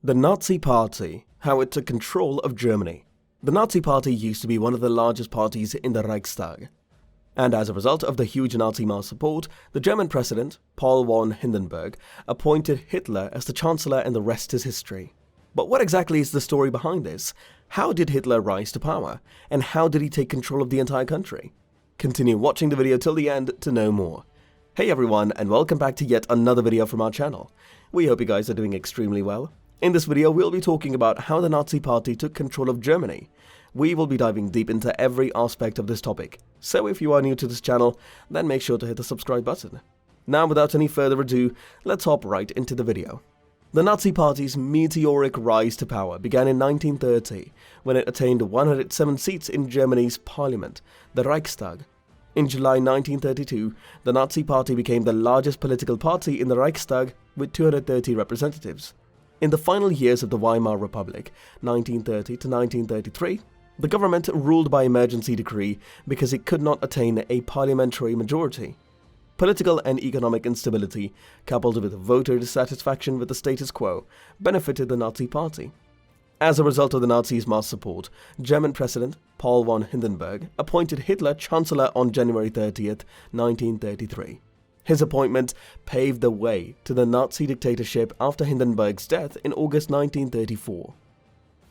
The Nazi Party, how it took control of Germany. The Nazi Party used to be one of the largest parties in the Reichstag. And as a result of the huge Nazi mass support, the German president, Paul von Hindenburg, appointed Hitler as the chancellor, and the rest is history. But what exactly is the story behind this? How did Hitler rise to power? And how did he take control of the entire country? Continue watching the video till the end to know more. Hey everyone, and welcome back to yet another video from our channel. We hope you guys are doing extremely well. In this video, we'll be talking about how the Nazi Party took control of Germany. We will be diving deep into every aspect of this topic. So if you are new to this channel, then make sure to hit the subscribe button. Now, without any further ado, let's hop right into the video. The Nazi Party's meteoric rise to power began in 1930, when it attained 107 seats in Germany's parliament, the Reichstag. In July 1932, the Nazi Party became the largest political party in the Reichstag with 230 representatives. In the final years of the Weimar Republic, 1930 to 1933, the government ruled by emergency decree because it could not attain a parliamentary majority. Political and economic instability, coupled with voter dissatisfaction with the status quo, benefited the Nazi Party. As a result of the Nazis' mass support, German President Paul von Hindenburg appointed Hitler Chancellor on January 30th, 1933. His appointment paved the way to the Nazi dictatorship after Hindenburg's death in August 1934.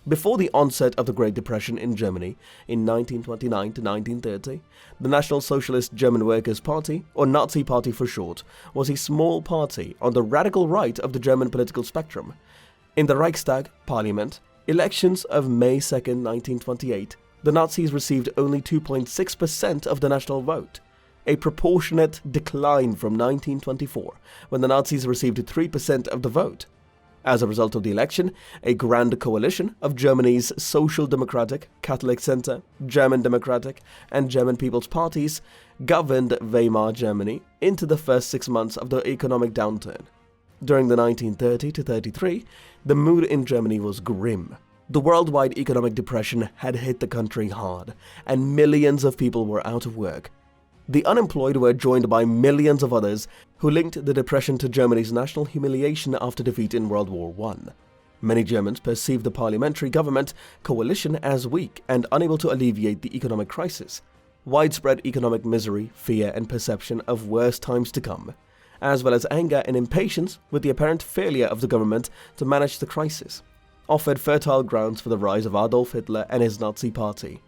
Before the onset of the Great Depression in Germany in 1929 to 1930, the National Socialist German Workers' Party, or Nazi Party for short, was a small party on the radical right of the German political spectrum. In the Reichstag parliament elections of May 2, 1928, the Nazis received only 2.6% of the national vote, a proportionate decline from 1924, when the Nazis received 3% of the vote. As a result of the election, a grand coalition of Germany's Social Democratic, Catholic Center, German Democratic, and German People's Parties governed Weimar Germany into the first 6 months of the economic downturn. During the 1930 to 33, the mood in Germany was grim. The worldwide economic depression had hit the country hard, and millions of people were out of work. The unemployed were joined by millions of others who linked the depression to Germany's national humiliation after defeat in World War I. Many Germans perceived the parliamentary government coalition as weak and unable to alleviate the economic crisis. Widespread economic misery, fear, and perception of worse times to come, as well as anger and impatience with the apparent failure of the government to manage the crisis, offered fertile grounds for the rise of Adolf Hitler and his Nazi Party.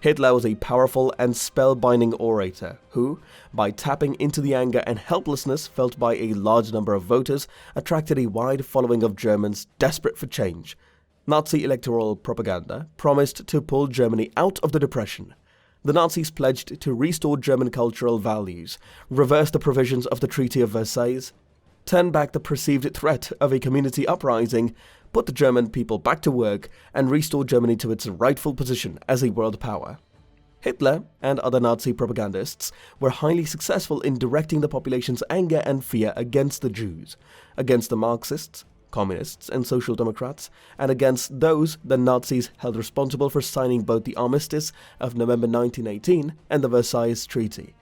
Hitler was a powerful and spellbinding orator who, by tapping into the anger and helplessness felt by a large number of voters, attracted a wide following of Germans desperate for change. Nazi electoral propaganda promised to pull Germany out of the depression. The Nazis pledged to restore German cultural values, reverse the provisions of the Treaty of Versailles, turn back the perceived threat of a community uprising, put the German people back to work, and restore Germany to its rightful position as a world power. Hitler and other Nazi propagandists were highly successful in directing the population's anger and fear against the Jews, against the Marxists, Communists, and Social Democrats, and against those the Nazis held responsible for signing both the Armistice of November 1918 and the Versailles Treaty.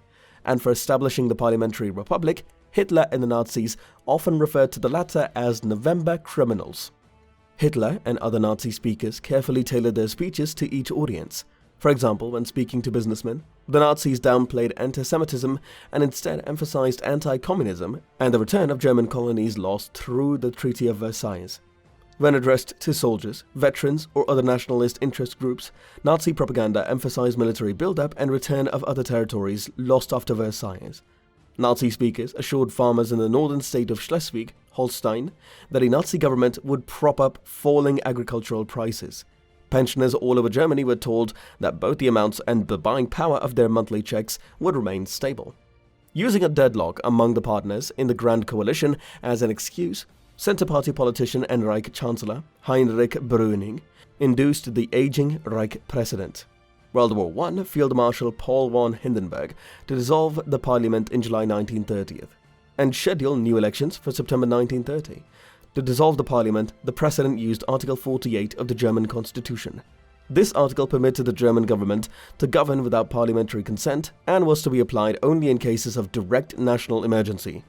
And for establishing the Parliamentary Republic, Hitler and the Nazis often referred to the latter as November criminals. Hitler and other Nazi speakers carefully tailored their speeches to each audience. For example, when speaking to businessmen, the Nazis downplayed anti-Semitism and instead emphasized anti-communism and the return of German colonies lost through the Treaty of Versailles. When addressed to soldiers, veterans, or other nationalist interest groups, Nazi propaganda emphasized military buildup and return of other territories lost after Versailles. Nazi speakers assured farmers in the northern state of Schleswig-Holstein that a Nazi government would prop up falling agricultural prices. Pensioners all over Germany were told that both the amounts and the buying power of their monthly checks would remain stable. Using a deadlock among the partners in the Grand Coalition as an excuse, Centre Party politician and Reich Chancellor Heinrich Brüning induced the aging Reich President, World War I Field Marshal Paul von Hindenburg, to dissolve the parliament in July 1930 and schedule new elections for September 1930. To dissolve the parliament, the president used Article 48 of the German Constitution. This article permitted the German government to govern without parliamentary consent and was to be applied only in cases of direct national emergency.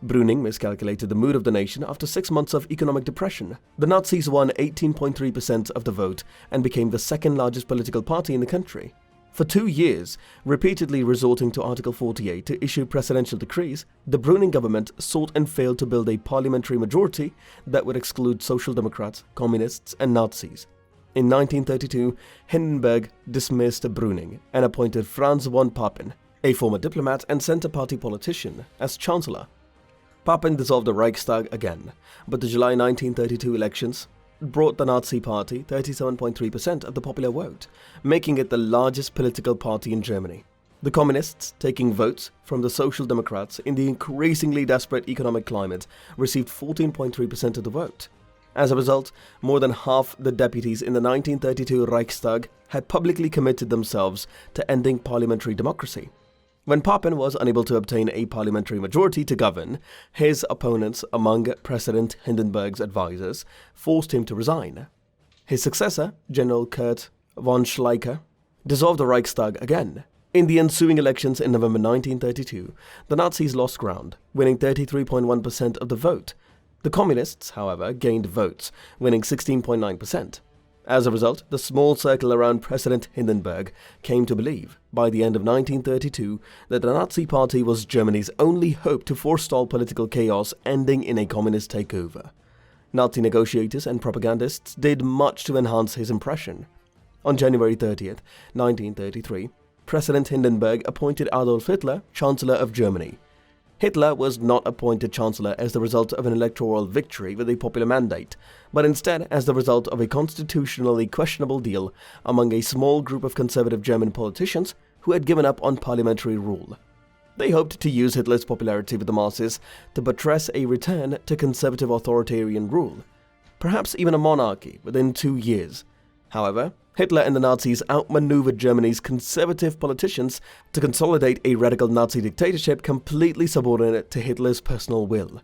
Brüning miscalculated the mood of the nation after 6 months of economic depression. The Nazis won 18.3% of the vote and became the second largest political party in the country. For 2 years, repeatedly resorting to Article 48 to issue presidential decrees, the Brüning government sought and failed to build a parliamentary majority that would exclude Social Democrats, Communists, and Nazis. In 1932, Hindenburg dismissed Brüning and appointed Franz von Papen, a former diplomat and Centre Party politician, as chancellor. Papen dissolved the Reichstag again, but the July 1932 elections brought the Nazi Party 37.3% of the popular vote, making it the largest political party in Germany. The Communists, taking votes from the Social Democrats in the increasingly desperate economic climate, received 14.3% of the vote. As a result, more than half the deputies in the 1932 Reichstag had publicly committed themselves to ending parliamentary democracy. When Papen was unable to obtain a parliamentary majority to govern, his opponents among President Hindenburg's advisors forced him to resign. His successor, General Kurt von SCHLEICHER, dissolved the Reichstag again. In the ensuing elections in November 1932, the Nazis lost ground, winning 33.1% of the vote. The Communists, however, gained votes, winning 16.9%. As a result, the small circle around President Hindenburg came to believe, by the end of 1932, that the Nazi Party was Germany's only hope to forestall political chaos ending in a communist takeover. Nazi negotiators and propagandists did much to enhance his impression. On January 30th, 1933, President Hindenburg appointed Adolf Hitler Chancellor of Germany. Hitler was not appointed Chancellor as the result of an electoral victory with a popular mandate, but instead as the result of a constitutionally questionable deal among a small group of conservative German politicians who had given up on parliamentary rule. They hoped to use Hitler's popularity with the masses to buttress a return to conservative authoritarian rule, perhaps even a monarchy within 2 years. However, Hitler and the Nazis outmaneuvered Germany's conservative politicians to consolidate a radical Nazi dictatorship completely subordinate to Hitler's personal will.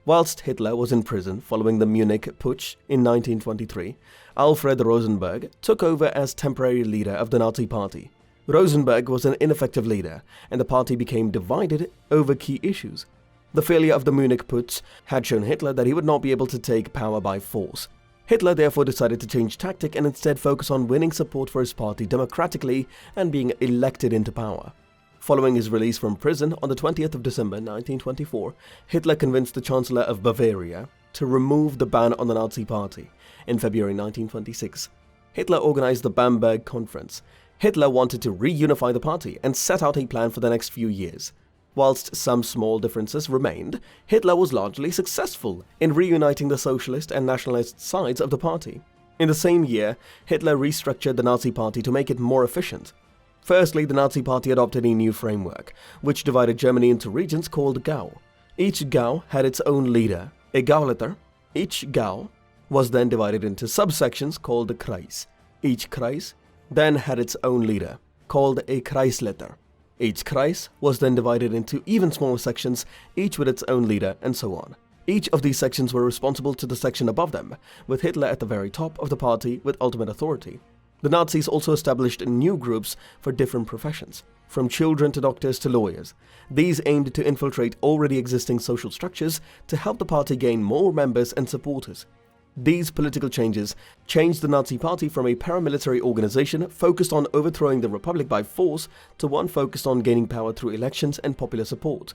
Whilst Hitler was in prison following the Munich Putsch in 1923, ALFRED Rosenberg took over as temporary leader of the Nazi Party. Rosenberg was an ineffective leader, and the party became divided over key issues. The failure of the Munich Putsch had shown Hitler that he would not be able to take power by force. Hitler therefore decided to change tactic and instead focus on winning support for his party democratically and being elected into power. Following his release from prison on the 20th of December 1924, Hitler convinced the Chancellor of Bavaria to remove the ban on the Nazi Party. In February 1926, Hitler organized the Bamberg Conference. Hitler wanted to reunify the party and set out a plan for the next few years. Whilst some small differences remained, Hitler was largely successful in reuniting the socialist and nationalist sides of the party. In the same year, Hitler restructured the Nazi Party to make it more efficient. Firstly, the Nazi Party adopted a new framework, which divided Germany into regions called Gau. Each Gau had its own leader, a Gauleiter. Each Gau was then divided into subsections called a Kreis. Each Kreis then had its own leader, called a Kreisleiter. Each Kreis was then divided into even smaller sections, each with its own leader, and so on. Each of these sections were responsible to the section above them, with Hitler at the very top of the party with ultimate authority. The Nazis also established new groups for different professions, from children to doctors to lawyers. These aimed to infiltrate already existing social structures to help the party gain more members and supporters. These political changes changed the Nazi Party from a paramilitary organization focused on overthrowing the Republic by force to one focused on gaining power through elections and popular support.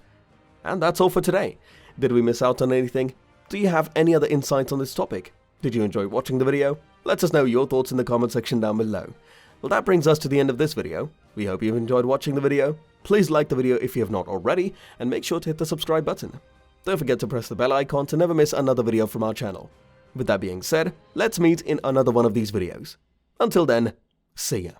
And that's all for today. Did we miss out on anything? Do you have any other insights on this topic? Did you enjoy watching the video? Let us know your thoughts in the comment section down below. Well, that brings us to the end of this video. We hope you've enjoyed watching the video. Please like the video if you have not already, and make sure to hit the subscribe button. Don't forget to press the bell icon to never miss another video from our channel. With that being said, let's meet in another one of these videos. Until then, see ya.